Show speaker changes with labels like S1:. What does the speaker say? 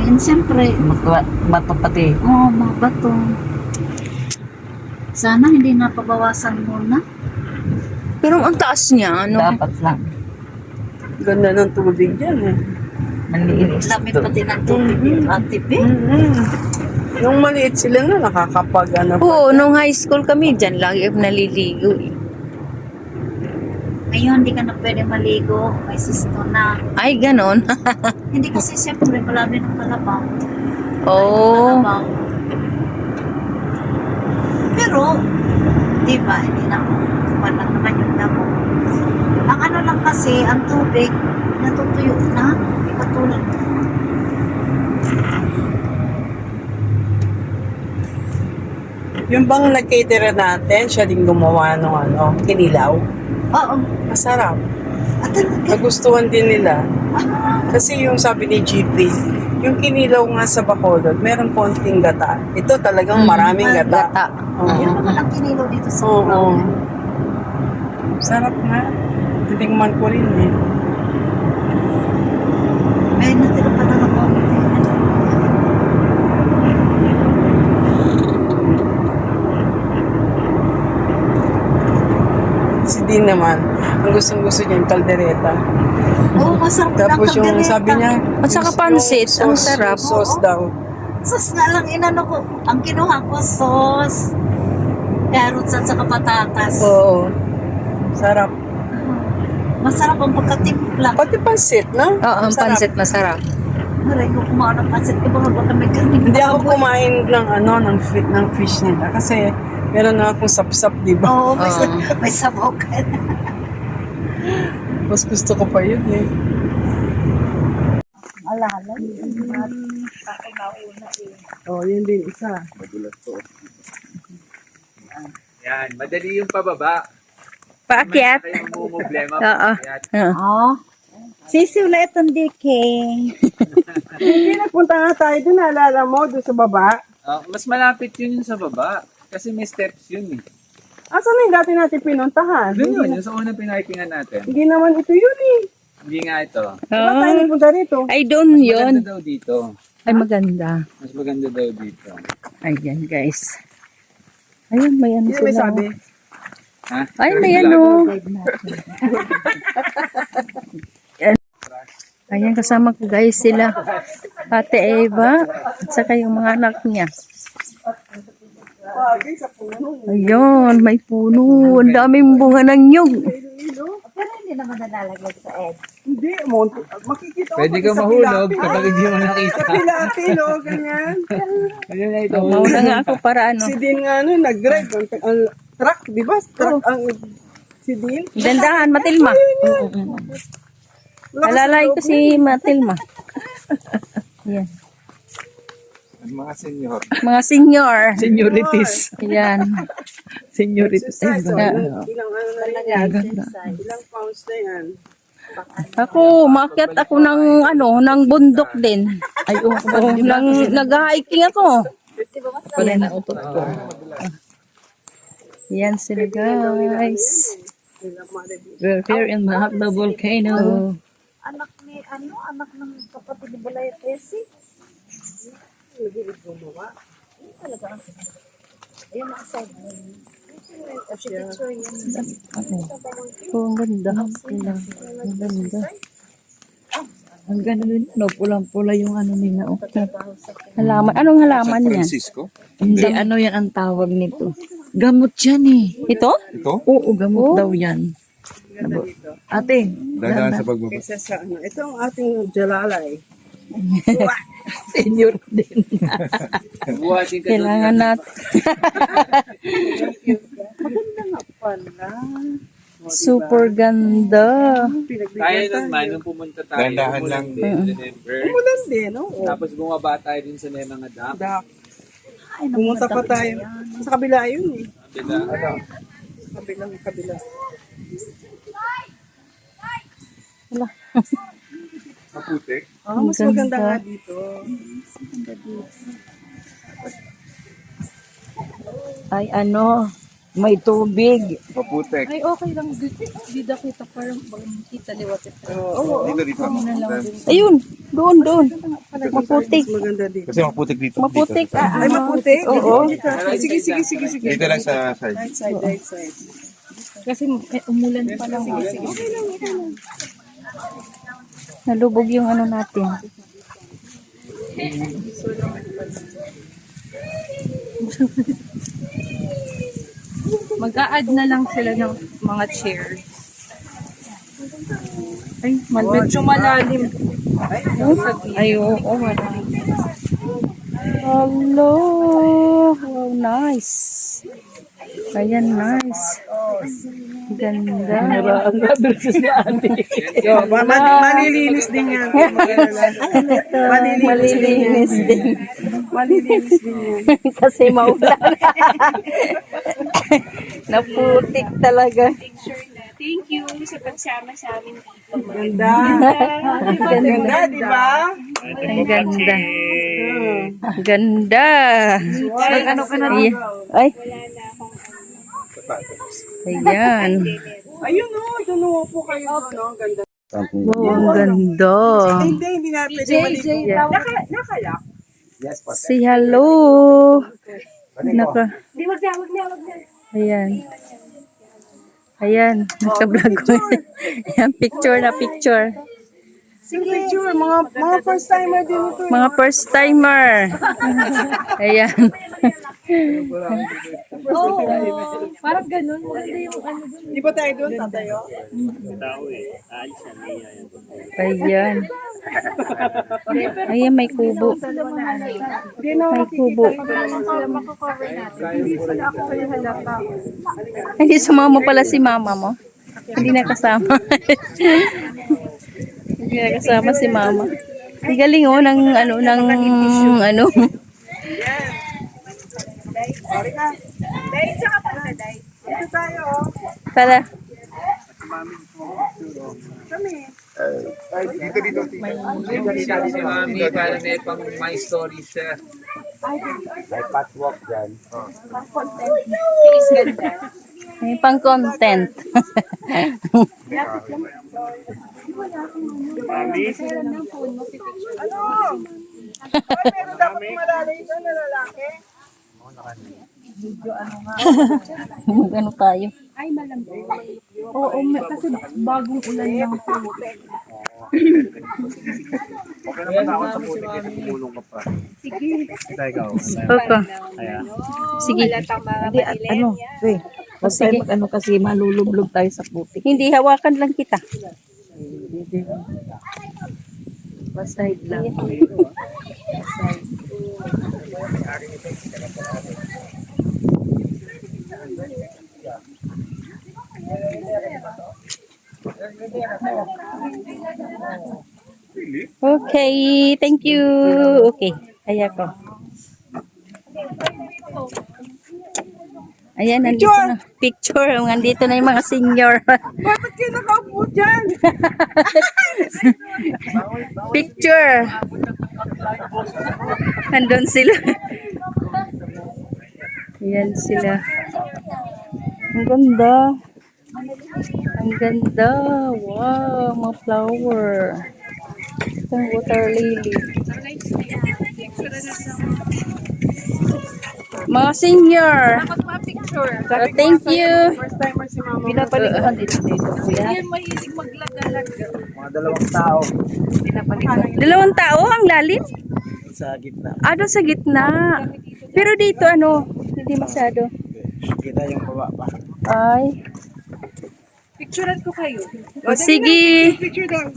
S1: namin, siyempre,
S2: Bato pati.
S1: mga bato. Sana hindi napabawasan muna.
S3: Pero ang taas niya, ano?
S2: Dapat lang.
S4: Ganda ng tubig dyan eh.
S2: Malinis
S1: Lamig
S2: to.
S1: pati ng tubig yung atipe.
S4: Nung maliit sila na nakakapag ano pa.
S3: Oo, nung high school kami, dyan lagi naliligo eh.
S1: Ngayon, hindi ka na pwede maligo. May sisto na.
S3: Ay, ganon.
S1: Hindi kasi siyempre malami ng kalabaw.
S3: Oo.
S1: Kalabaw. Pero, di ba, hindi na lang naman yung damo. Ang ano lang kasi, ang tubig, natutuyo na. Hindi katulad.
S4: Yung bang nag-cater natin, siya din gumawa ng ano, kinilaw.
S1: Oo.
S4: Masarap.
S1: At talaga.
S4: Nagustuhan din nila. Kasi yung sabi ni GP, yung kinilaw nga sa Bacolod, meron konting gata. Ito talagang maraming gata.
S3: Gata.
S4: Oo.
S1: Yun naman ang kinilaw dito sa
S4: Oo.
S1: Brown.
S4: Sarap nga. Titingman ko rin eh.
S1: May natira pa na ng konti.
S4: Si Dean naman, ang gustong-gusto niya yung kaldereta.
S1: Oo, masarap na
S4: Tapos yung
S1: kaldereta.
S4: sabi niya,
S3: At saka
S4: yung
S3: pansit, ang
S4: sauce,
S3: sarap.
S4: yung sauce daw.
S1: Sos nga lang, inano ko. Ang kinuha ko, sauce, carrots at saka patatas.
S4: Oo. Sarap.
S1: Masarap ang pagkatimpla.
S4: Pati pansit, no?
S3: Oo, ang
S4: Sarap.
S3: pansit masarap.
S1: Maray ko kumain ng pansit ko, baka may karning.
S4: Hindi ako kumain ng ano ng fish nila kasi meron na akong sapsap, di ba?
S1: Oo,
S3: Oo.
S1: may sabaw ka na.
S4: Mas gusto ko pa yun eh.
S1: Alalay.
S4: Oh, yun din isa.
S5: Yan, madali yung pababa.
S3: Paakyat.
S5: Kaya mo problema.
S3: Oo.
S1: Oh. Sisi ulit ang DK.
S4: Hindi nagpunta nga tayo dun, naalala mo, dun sa baba.
S5: Mas malapit yun yung sa baba. Kasi may steps yun eh.
S4: Asan na yung dati natin pinuntahan?
S5: Doon yun, yung sa unang pinakikingan natin.
S4: Hindi naman ito yun eh.
S5: Hindi nga ito.
S4: Diba tayo nagpunta rito?
S3: Ay, doon
S5: Mas
S3: yun.
S5: maganda daw dito.
S3: Ay, maganda.
S5: Mas maganda daw dito.
S3: Ayan, guys. Ayun, may ano
S4: Hindi may
S3: sila.
S4: sabi.
S5: Ha?
S3: Ay, may ano. Ayan, kasama ko guys sila. Ate Eva, at saka yung mga anak niya. Ayun, may puno. Ang daming bunga ng nyug.
S1: Pero hindi naman nalalaglag sa Ed.
S4: Hindi, makikita ko.
S5: Pwede ka mahulog kapag hindi mo nakita.
S4: Pilati, no, ganyan.
S5: Ayun na ito.
S3: Mauna nga ako para ano.
S4: Si Dean nga nun, nag-drive. Ang truck, di ba? Truck ang si Dean.
S3: Dandahan, Matilma. Alalay ko si Matilma. Yan.
S5: Mga senior.
S3: Mga senior.
S5: Seniorities.
S3: Yan. Seniorities.
S4: Exercise, oh,
S3: Yan.
S4: ilang ano na rin yan. Ilang pounds na yan.
S3: Ako, umakyat ako ng ano, ng bundok din. Ay, nag-hiking ako. Yan ang utot ko. Yan sila guys. We're here in Mahakda Volcano.
S1: Anak ni, anak ng kapatid ni Balay Tesi. Talaga. Ayun, nakasad. Kasi picture yan.
S3: Oh, ang ganda. Ang ganda. Ang ganda din. No, pulang-pula yung ano nila. Oh. Halaman. Anong halaman niya?
S5: Francisco?
S3: Hindi, ano yan ang tawag nito? Gamot yan eh. Ito?
S5: Ito?
S3: Oo, gamot daw yan. Ate,
S5: Dahan sa pagbaba.
S4: Kasi sa ano, ito ang ating jalalay.
S3: senior din.
S5: Buhatin ka doon.
S3: Kailangan natin.
S4: Maganda nga pala.
S3: Super ganda.
S5: Tayo naman, nung pumunta tayo,
S6: Dahan-dahan lang.
S5: Remember?
S4: Umulan din, no? Oh,
S5: Tapos bumaba tayo din sa may mga dock.
S4: dak. Pumunta pa tayo. Sa kabila yun eh.
S5: Diba?
S4: Kabila.
S5: Maputik.
S4: Mas maganda nga dito.
S3: Ay ano, May tubig.
S5: Maputek.
S6: Ay, okay lang. Di kita parang kita liwat.
S5: Dito.
S3: Ayun, doon. Maputik.
S4: Maganda din.
S5: Kasi maputek dito.
S3: Maputik.
S4: Ay, maputik?
S3: Oo.
S4: Sige.
S5: Dito lang sa side.
S4: Right side.
S6: Kasi umulan pa lang.
S3: Nalubog yung ano natin.
S6: Mag-a-add na lang sila ng mga chairs. Ay, medyo malalim.
S3: Ay, oo, wala. Hello. Wow, nice. Ayan, nice. Ganda.
S4: Malilinis din yan.
S3: Malilinis din.
S4: Malilinis din yan.
S3: Kasi maulan. Naputik talaga.
S6: Thank you sa pagsama sa amin dito.
S4: Ganda. Ganda, di ba?
S3: Ang ganda. Ganda.
S4: Ano ka na
S3: Ay. Ay. Ayan.
S4: Ayun o, doon o po kayo. No? Ang ganda.
S3: Wow, ang ganda.
S4: Hindi na pwede maligo. Nakalak.
S3: Say hello. Naka. Ayan. Ayan. Naka-vlog ko. Ayan, picture na picture.
S4: Picture, mga first timer din ito.
S3: Mga first timer. Ayan.
S6: Parang ganun. Maganda yung ano dun.
S4: Di ba tayo doon, tatayo?
S3: Ayan. Ayan, may kubo. May kubo. Hindi sumama pala si mama mo. Hindi na kasama. Hindi na kasama si mama. Ang galing oh, ng ano.
S4: Dito tayo, oh.
S3: Tara.
S5: Dito. Si Mami, para may pang my story siya.
S3: May pang content.
S4: Pero dapat malalay doon na lalaki.
S3: Ano tayo?
S6: Ay, malambot. Oo, kasi bagong ulan lang po.
S3: Opo. Sige.
S2: Hindi, ano, sige. Ano kasi malulublog tayo sa putik.
S3: Hindi, hawakan lang kita.
S2: Side lang.
S3: Okay, thank you. Okay, kaya ko. Ayan, nandito na. Picture. Nandito na yung mga senior.
S4: Bakit kayo nakaupo dyan?
S3: Picture. Nandun sila. Ayan sila. Ang ganda. Ang ganda. Wow, mga flower. Itong water lily. Mga senior. Thank you.
S4: First timer si mama.
S2: Pinapaliguan dito.
S6: Yan, mahilig maglag-alag.
S3: Dalawang tao ang lalim?
S2: Sa gitna.
S3: Doon sa gitna. Pero dito ano, hindi masyado.
S2: Kita yung baba pa.
S3: Ay.
S6: Picturean ko kayo.
S3: Sige.
S4: Picture daw.